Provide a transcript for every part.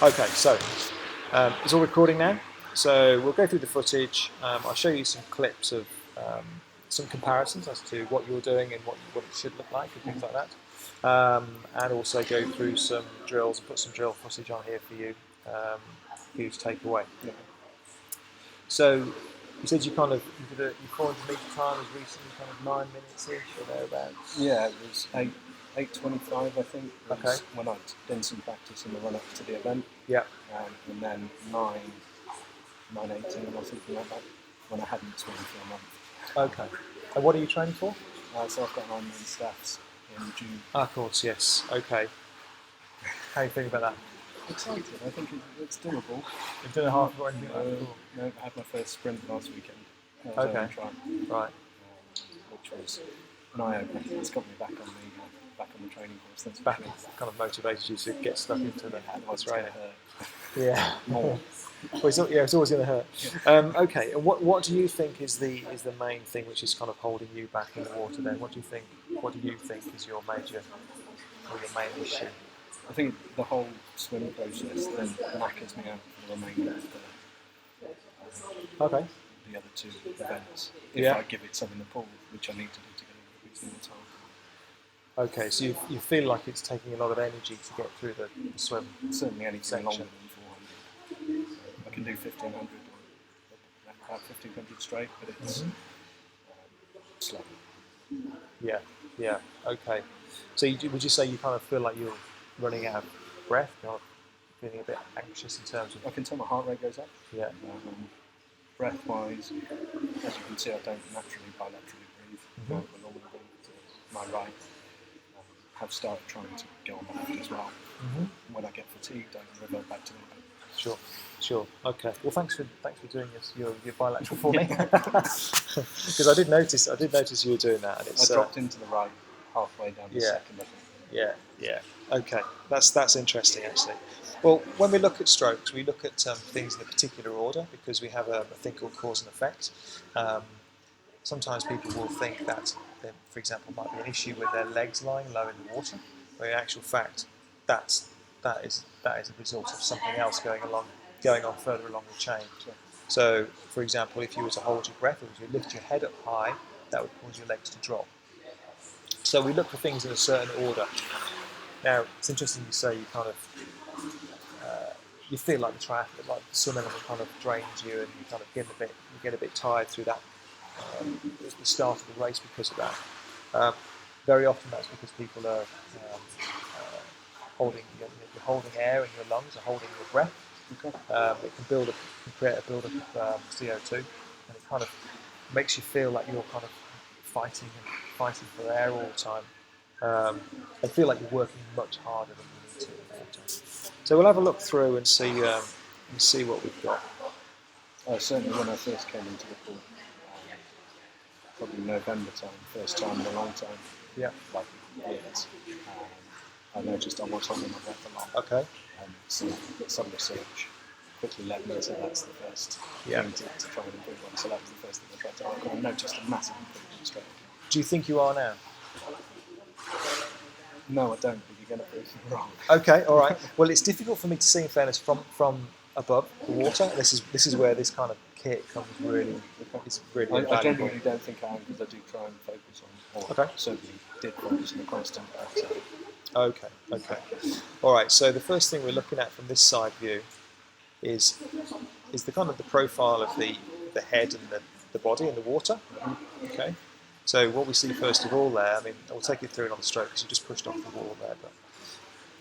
Okay, so it's all recording now. So we'll go through the footage. I'll show you some clips of some comparisons as to what you're doing and what it should look like and things like that. And also go through some drills and put some drill footage on here for you to take away. So you said you did your 400 metre time was recently kind of 9 minutes ish or thereabouts. Yeah, it was 8:25, I think. Okay. Was when I'd done some practice in the run up to the event. Yeah. And then 9:18 or something like that when I hadn't swum for a month. Okay. And what are you training for? So I've got Ironman staffs in June. Ah, of course, yes. Okay. How are you feeling about that? Excited. I think it's doable. You've done a half or anything like that before? No, I had my first sprint last weekend. Okay. Right. Which was an eye-opener. It's got me back on the training course. That's Back, sure. kind of motivated you to get stuck into the training. Yeah. More. Well, it's always going to hurt. Yeah. Okay. And what do you think is the main thing which is kind of holding you back in the water? Then, what do you think is your major or your main issue? I think the whole swim process then knackers me out for the remainder of the other two events. If I give it some in the pool, which I need to do to get every single time. Okay, so you feel like it's taking a lot of energy to get through the swim. Certainly anything section. longer than 400. I can do 1500 or about 1500 straight, but it's slow. Yeah. Okay. So would you say you kind of feel like you're running out of breath, kind of feeling a bit anxious in terms of... I can tell my heart rate goes up. Yeah. Breath-wise, as you can see, I don't naturally bilaterally breathe. I normally go to my right. Have started trying to go on my left as well. When I get fatigued, I revert back to the right. Sure. Okay. Well, thanks for doing your bilateral for me. Because I did notice you were doing that. And it's, I dropped into the right halfway down the second, I think. Yeah. Okay. That's interesting, actually. Well, when we look at strokes, we look at things in a particular order because we have a thing called cause and effect. Sometimes people will think that there, for example, might be an issue with their legs lying low in the water, but in actual fact, that is a result of something else going on further along the chain. So, for example, if you were to hold your breath or if you lift your head up high, that would cause your legs to drop. So we look for things in a certain order. Now, it's interesting you say you kind of you feel like the triathlon, like the swim element kind of drains you, and you kind of get a bit tired through that. At the start of the race because of that. Very often that's because people are holding air in your lungs, or holding your breath. It can create a build-up of CO2, and it kind of makes you feel like you're kind of fighting for air all the time. And feel like you're working much harder than you need to in the water. So we'll have a look through and see what we've got. Certainly when I first came into the pool, probably November time, first time in a long time. Yeah. Like years. I noticed I was holding my breath a lot. Okay. So some research quickly led me to that's the first thing to try and improve on. So that was the first thing I tried to work on. I noticed a massive improvement straight away. Do you think you are now? No, I don't, but you're going to prove me wrong. Okay, all right. Well, it's difficult for me to see, in fairness, from above the water. This is where this kind of kit comes really valuable. I genuinely don't think I am, because I do try and focus on, or certainly did focus on the constant. Okay. All right. So the first thing we're looking at from this side view is the kind of the profile of the head and the body in the water. Okay. So what we see first of all there, I mean, I'll take you through it on the stroke because you just pushed off the wall there, but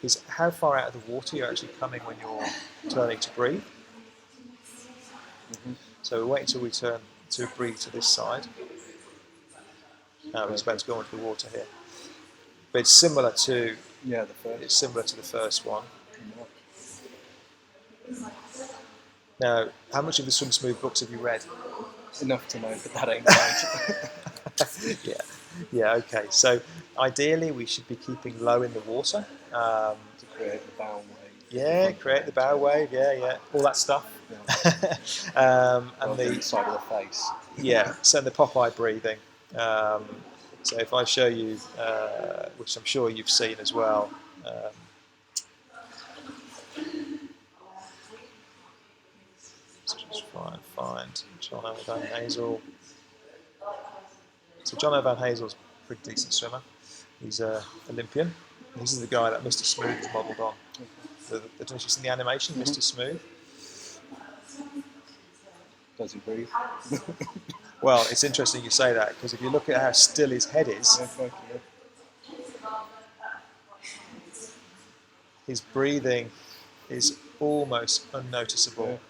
is how far out of the water you're actually coming when you're turning to breathe. So we're waiting until we turn to breathe to this side. Now we're about to go into the water here. But it's similar to the first one. Now, how much of the Swim Smooth books have you read? Enough to know that ain't right. Yeah, okay. So ideally we should be keeping low in the water. To create the bow wave. Yeah, create the bow wave, all that stuff. And the side of the face. Yeah, so the Popeye breathing. So if I show you, which I'm sure you've seen as well, find John Van Hazel. So John Van Hazel's a pretty decent swimmer. He's an Olympian. This is the guy that Mr. Smooth is modelled on. Don't you see the animation, Mr. Smooth? Does he breathe? Well, it's interesting you say that, because if you look at how still his head is, his breathing is almost unnoticeable.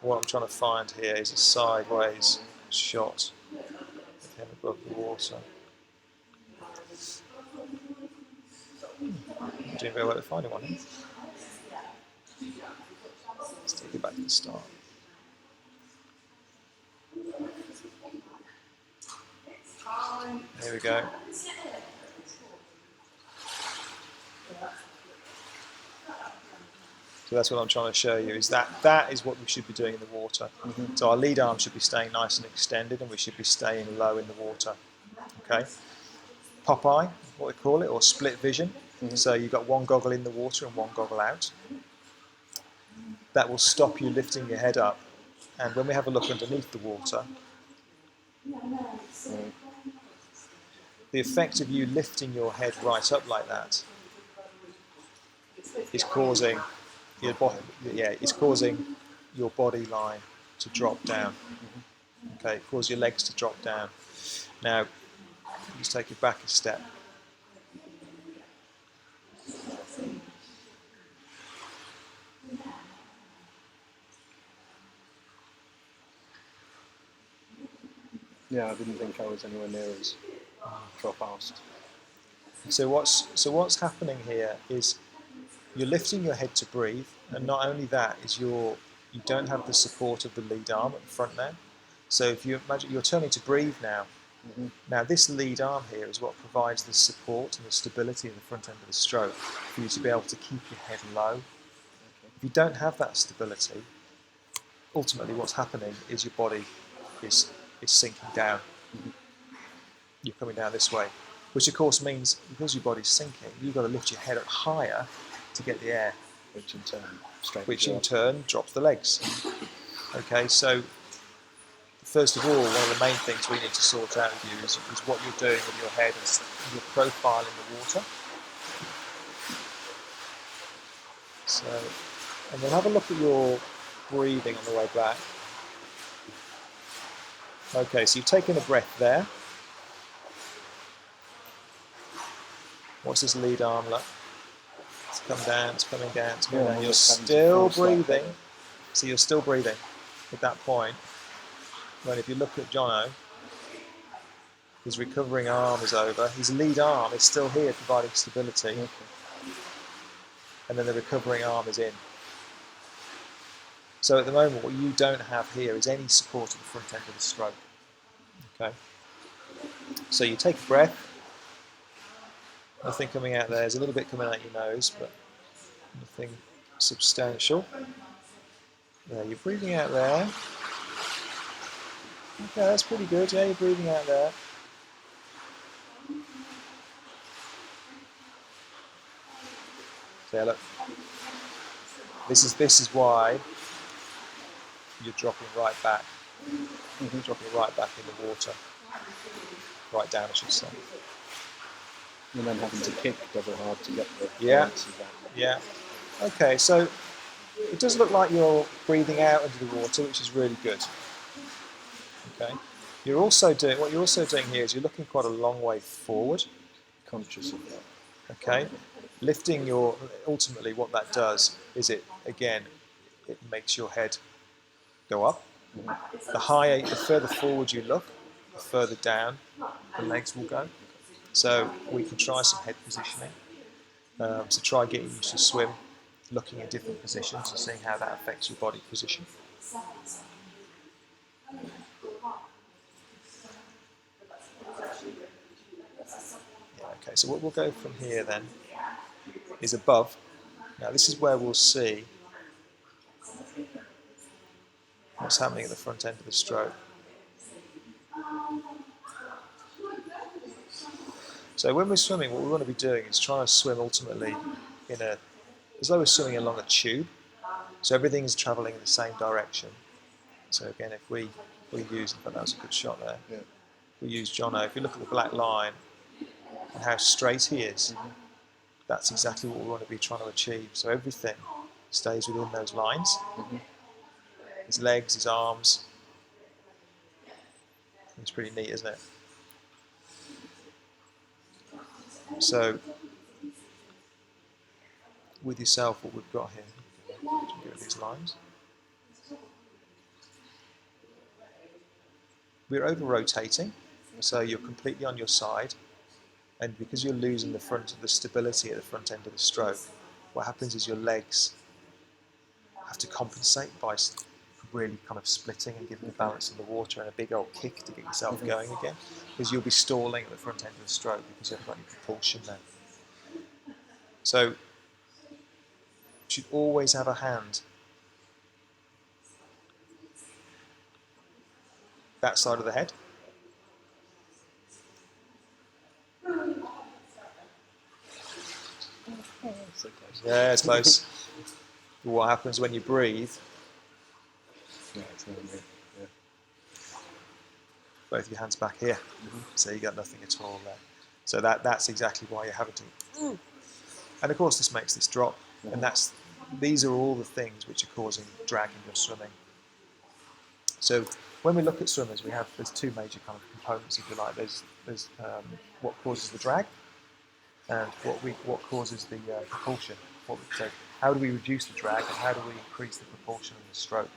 What I'm trying to find here is a sideways shot of him above the water. I'm doing very well at finding one here. Let's take it back to the start. Here we go. So that's what I'm trying to show you, is that is what we should be doing in the water. So our lead arm should be staying nice and extended, and we should be staying low in the water. Okay. Popeye, what we call it, or split vision. So you've got one goggle in the water and one goggle out. That will stop you lifting your head up. And when we have a look underneath the water, the effect of you lifting your head right up like that is causing your body, it's causing your body line to drop down. Okay, cause your legs to drop down. Now, just take it back a step. Yeah, I didn't think I was anywhere near as fast. So what's happening here is you're lifting your head to breathe, and not only that is you don't have the support of the lead arm at the front now. So if you imagine you're turning to breathe now. Now this lead arm here is what provides the support and the stability in the front end of the stroke for you to be able to keep your head low. If you don't have that stability, ultimately what's happening is your body is sinking down. You're coming down this way, which of course means because your body's sinking, you've got to lift your head up higher to get the air, which in turn drops the legs. Okay, so first of all, one of the main things we need to sort out with you is what you're doing with your head and your profile in the water. So, and we'll have a look at your breathing on the way back. Okay, so you've taken a breath there. What's this lead arm look? It's come down, it's coming down, it's coming down. You're still breathing. So you're still breathing at that point. When if you look at Jono, his recovering arm is over. His lead arm is still here providing stability. And then the recovering arm is in. So at the moment, what you don't have here is any support at the front end of the stroke. Okay. So you take a breath. Nothing coming out there. There's a little bit coming out your nose, but nothing substantial. There, you're breathing out there. Okay, that's pretty good. Yeah, you're breathing out there. So yeah, look. This is why you're dropping right back. Dropping right back in the water. Right down, I should say. And then having to kick double hard to get the balance of that. Yeah. Okay, so it does look like you're breathing out into the water, which is really good. Okay. What you're also doing here is you're looking quite a long way forward. Conscious of that. Okay. Lifting ultimately what that does is it makes your head go up. The further forward you look, the further down the legs will go. So we can try some head positioning. So try getting used to swim, looking at different positions and seeing how that affects your body position. Yeah, okay, so what we'll go from here then is above. Now this is where we'll see what's happening at the front end of the stroke. So when we're swimming, what we want to be doing is trying to swim ultimately as though we're swimming along a tube. So everything is travelling in the same direction. So again, if we use, in fact that was a good shot there. Yeah. We use Jono. If you look at the black line and how straight he is, that's exactly what we want to be trying to achieve. So everything stays within those lines. His legs, his arms. It's pretty neat, isn't it? So with yourself, what we've got here, get rid of these lines. We're over rotating, so you're completely on your side, and because you're losing the stability at the front end of the stroke, what happens is your legs have to compensate by really kind of splitting and giving the balance in the water and a big old kick to get yourself going again, because you'll be stalling at the front end of the stroke because you haven't got any propulsion there. So you should always have a hand that side of the head. So close. Yeah, it's close. What happens when you breathe? Yeah, it's not me. Yeah. Both your hands back here, so you got nothing at all there. So that's exactly why you're having to. And of course, this makes this drop, and these are all the things which are causing drag in your swimming. So when we look at swimmers, there's two major kind of components, if you like. There's what causes the drag, and what causes the propulsion. So how do we reduce the drag, and how do we increase the propulsion in the stroke?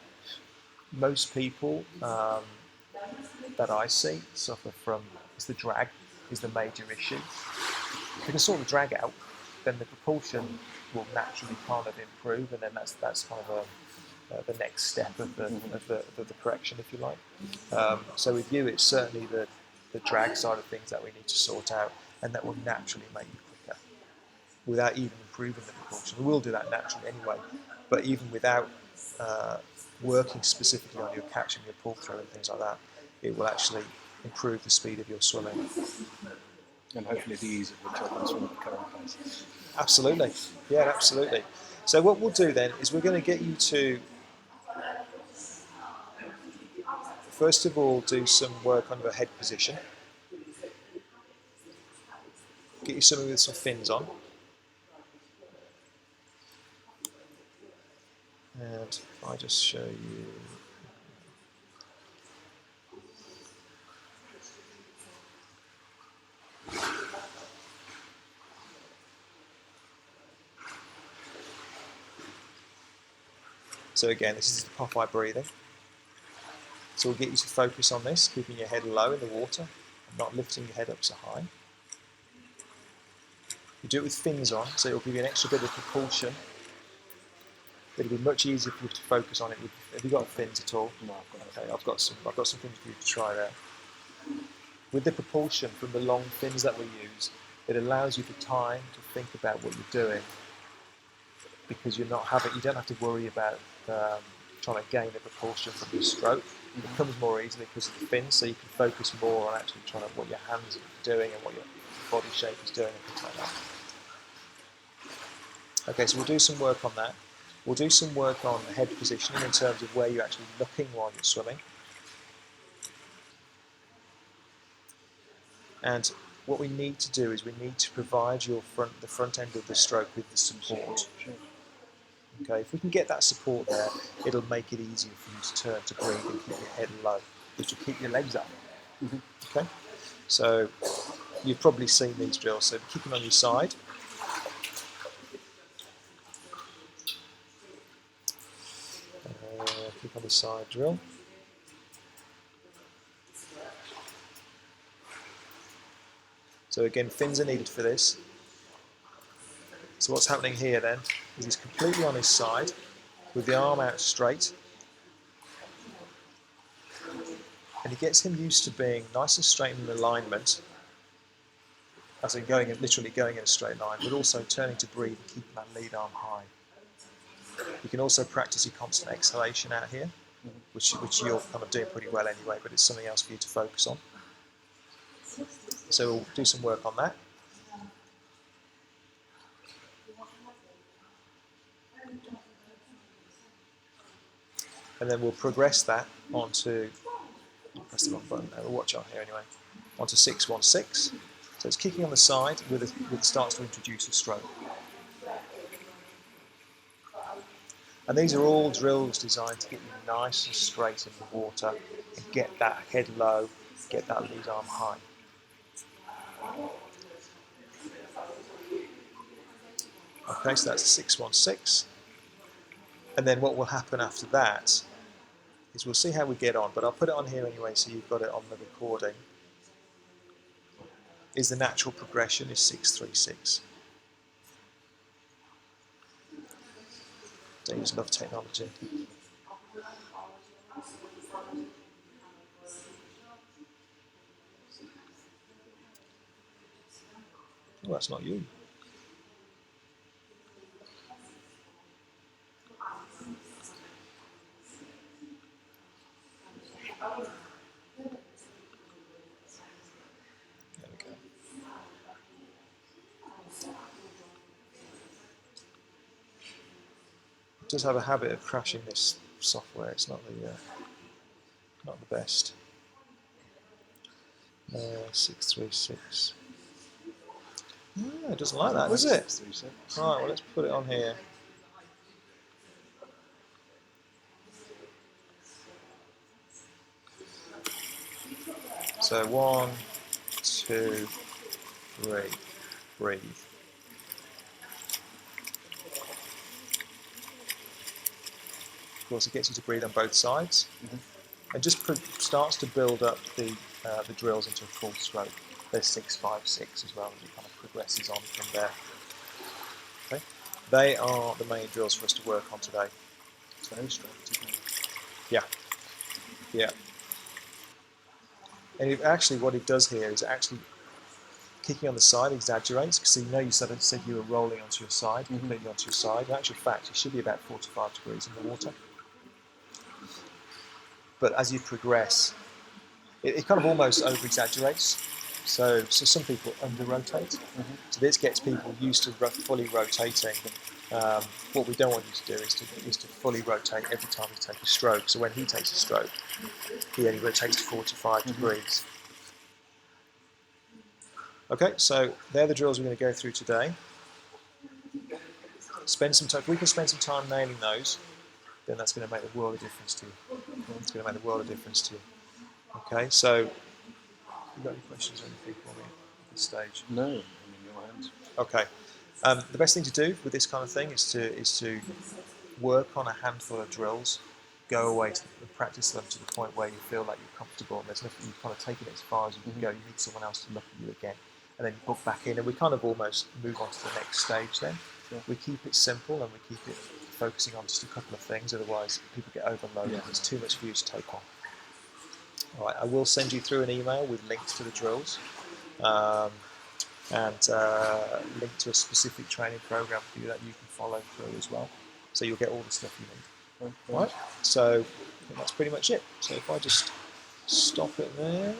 Most people that I see suffer from the drag is the major issue. If we can sort the drag out, then the propulsion will naturally kind of improve, and then that's kind of the next step of the correction, if you like. So with you, it's certainly the drag side of things that we need to sort out, and that will naturally make you quicker without even improving the propulsion. We will do that naturally anyway, but even without working specifically on your catch and your pull through and things like that, it will actually improve the speed of your swimming. And hopefully the ease of which I can swim at the current pace. Absolutely. Yeah, absolutely. So what we'll do then is we're going to get you to, first of all, do some work on your head position. Get you swimming with some fins on. And if I just show you. So again, this is the Popeye breathing. So we'll get you to focus on this, keeping your head low in the water, and not lifting your head up so high. You do it with fins on, so it'll give you an extra bit of propulsion. It'll be much easier for you to focus on it. Have you got fins at all? No, I've got some things for you to try there. With the propulsion from the long fins that we use, it allows you the time to think about what you're doing, because you don't have to worry about trying to gain the propulsion from your stroke. It comes more easily because of the fins, so you can focus more on actually trying to what your hands are doing and what your body shape is doing and things like that. Okay, so we'll do some work on that. We'll do some work on head positioning in terms of where you're actually looking while you're swimming. And what we need to do is we need to provide the front end of the stroke with the support. Okay, if we can get that support there, it'll make it easier for you to turn to breathe and keep your head low, which will keep your legs up. Okay, so you've probably seen these drills. So keeping on your side. Keep on the side drill. So again, fins are needed for this. So what's happening here then is he's completely on his side with the arm out straight. And he gets him used to being nice and straight in alignment, as in literally going in a straight line, but also turning to breathe and keeping that lead arm high. You can also practice your constant exhalation out here, which you're kind of doing pretty well anyway, but it's something else for you to focus on. So we'll do some work on that. and then we'll progress that onto, press the wrong button, we'll watch on here anyway, onto 616. So it's kicking on the side with it starts to introduce a stroke. And these are all drills designed to get you nice and straight in the water and get that head low, get that lead arm high. Okay, so that's 616. And then what will happen after that is we'll see how we get on, but I'll put it on here anyway so you've got it on the recording. Is the natural progression is 636. They just love technology. Oh, that's not you. There we go. It does have a habit of crashing this software. It's not the best. 636. It doesn't like that, does it? 636. Right, well, let's put it on here. So 1, 2, 3, breathe. Of course, it gets you to breathe on both sides, and just starts to build up the drills into a full stroke. There's 656 as well, as it kind of progresses on from there. Okay, they are the main drills for us to work on today. It's very straight, isn't it? Yeah, yeah. And actually, what it does here is actually kicking on the side exaggerates, because you know you said you were rolling onto your side, completely onto your side. In actual fact, it should be about 45 degrees in the water. But as you progress, it kind of almost over-exaggerates. So some people under-rotate. So this gets people used to fully rotating. What we don't want you to do is to fully rotate every time you take a stroke. So when he takes a stroke, he only rotates to 45 degrees. Okay, so they're the drills we're going to go through today. Spend some time. If we can spend some time nailing those, then that's going to make the world of difference to you. It's going to make the world of difference to you. Okay, so you got any questions or anything for me at this stage? No, I'm in your hands. Okay. The best thing to do with this kind of thing is to work on a handful of drills, go away and practice them to the point where you feel like you're comfortable and there's nothing, you've kind of taken it as far as you can go. You need someone else to look at you again, and then you book back in, and we kind of almost move on to the next stage then. Sure. We keep it simple and we keep it focusing on just a couple of things, otherwise people get overloaded. Yeah. There's too much for you to take on. All right, I will send you through an email with links to the drills. And link to a specific training program for you that you can follow through as well. So you'll get all the stuff you need. Right? So I think that's pretty much it. So if I just stop it there.